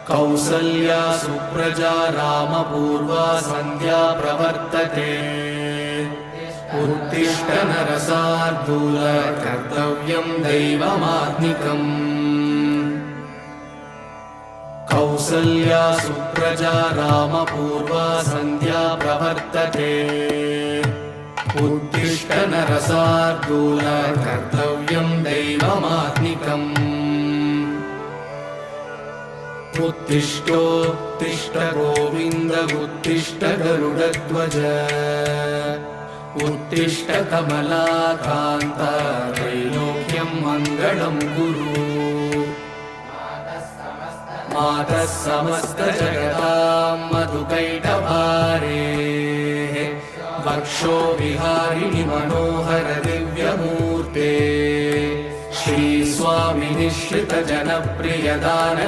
कौसल्या सुप्रजा रामपूर्वा सन्ध्या प्रवर्तते उत्तिष्ठ नरशार्दूल कर्तव्यं दैवमात्मिकम् कौसल्या सुप्रजा रामपूर्वा सन्ध्या प्रवर्तते उत्तिष्ठ नरशार्दूल कर्तव्यं दैवमात्मिकम् उत्तिष्ठोत्तिष्ठ गोविन्द उत्तिष्ठ गरुडध्वज उत्तिष्ठ कमलाकान्त त्रैलोक्यं मङ्गलं कुरु मातः समस्तजगतां मधुकैटभारेः वक्षो विहारिणि मनोहर दिव्यमूर्ते श्रीस्वामिनिश्रित जनप्रियदान